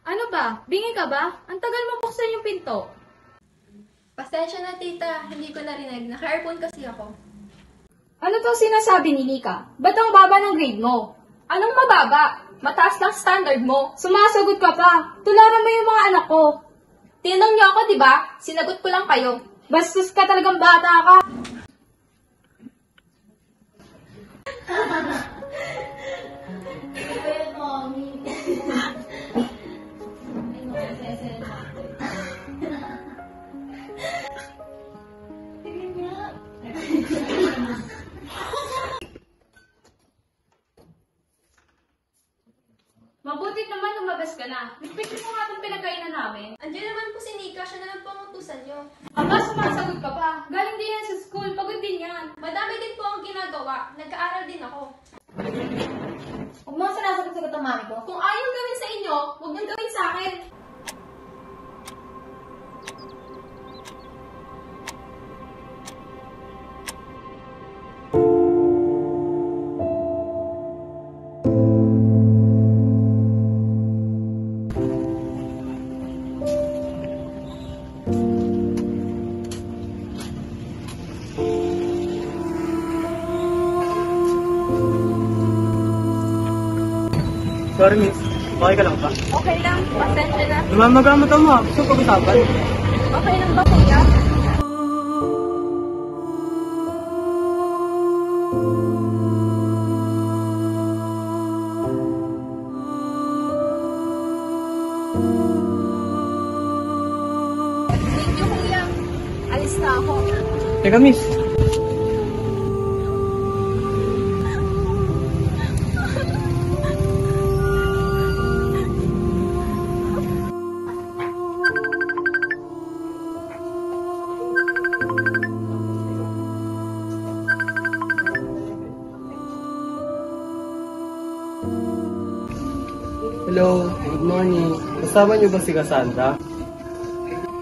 Ano ba? Bingi ka ba? Ang tagal mo buksan yung pinto. Pasensya na tita, hindi ko narinig. Naka-earphone kasi ako. Ano to sinasabi ni Nika? Ba't ang baba ng grade mo? Anong mababa? Mataas lang standard mo. Sumasagot ka pa. Tularan mo yung mga anak ko. Tinanong niyo ako, di ba? Sinagot ko lang kayo. Bastos ka talagang bata ka. Mabuti naman lumabas ka na. Nagpicture mo nga itong pinagkainan namin. Andiyan naman po si Nika, siya na lang po ang utusan niyo. Aba, sumasagot ka pa. Galing din yan sa school. Pagod din yan. Madami din po ang ginagawa. Nagka-aral din ako. Huwag mo sinasagot-sagot ang mami ko. Kung ayaw gawin sa inyo, huwag nang gawin sa akin. Sorry, miss. Okay ka lang ba? Okay lang, pasensya na. Lumamagamot mo. Gusto pag-usapan. Okay lang ba kuya? Thank you kuya. Alis na ako. Teka, miss. Hello, good morning. Kasama niyo ba si Cassandra?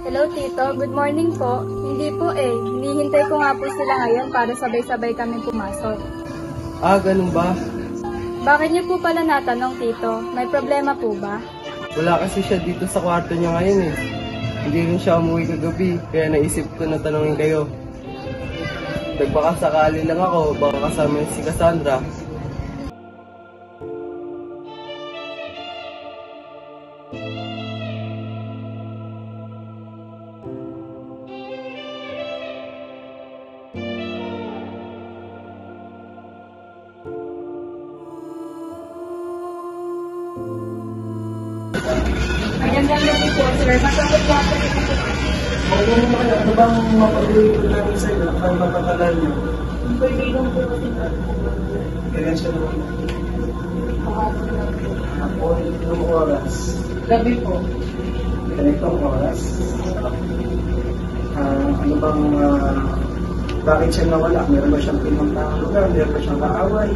Hello, Tito. Good morning po. Hindi po eh. Hinihintay ko nga po sila ngayon para sabay-sabay kami pumasok. Ah, ganun ba? Bakit niyo po pala natanong, Tito? May problema po ba? Wala kasi siya dito sa kwarto niya ngayon eh. Hindi rin siya umuwi kagabi, kaya naisip ko na tanongin kayo. Nagbaka sakali lang ako, baka kasama niyo si Cassandra. Magandang gabi po, sir. Masakot po ako. Ano bang mapag-uwi ko namin sa inyo? Ang mapatagal niyo? Pwede lang po kasi. Kailan siya naman? Ako, itong oras. Gabi po. Ganitong oras. Ano bang, bakit siya nawala? Meron ba siyang pinuntang lugar? Meron ba siyang kaaway?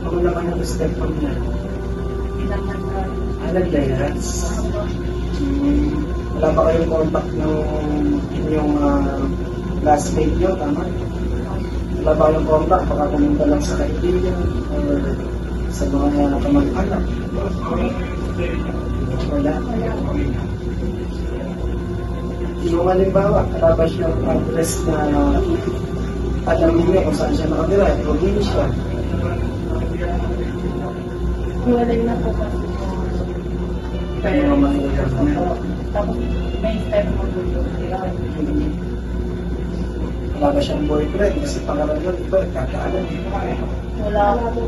Ako naman yung step from niya. Nag-layas. Wala ba kayong contact ng inyong classmate nyo, tama? Wala ba kayong contact? Baka pumunta lang sa kaibigan or sa mga kamag-anak? Wala. Yung halimbawa, karabas yung address na alam niyo kung saan siya nakatira, probinsya. Hiwalay na po kasi. Pero mahirap na. Tapos may step mo po yung Wala ba siyang boyfriend? Kasi pangalaman, iba, kakaalam. Wala po.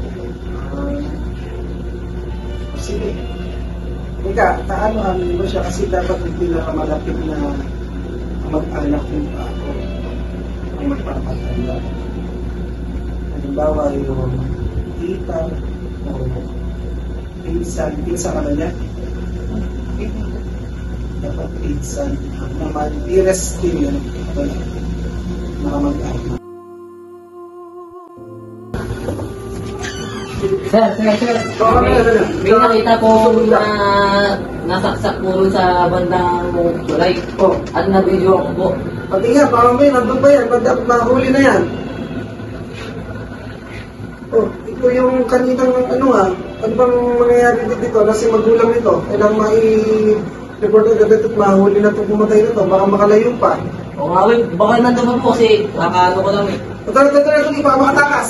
Sige. Ika, taano-ano mo siya kasi dapat yung pinakamalapit na mag-anak yung ako ang magpapatanda. Halimbawa yung tita o pinsan ka na niya. Dapat pinsan naman, i-rest din yun. Mga mag-anak. Sir, may nakita po na nasaksak po rin sa bandang tulay. Oh. At na-video ako po. Pati nga, baka may nandun ba yan? Ba't mahuli na yan? Oh, ito. ito yung kaninang ano bang mangyayari dito na si magulang nito? Kailang report agad at mahuli na itong pumatay na ito, baka makalayo pa. O nga, baka nandun po kasi nakakaano ko lang eh. Tara, hindi pa makatakas.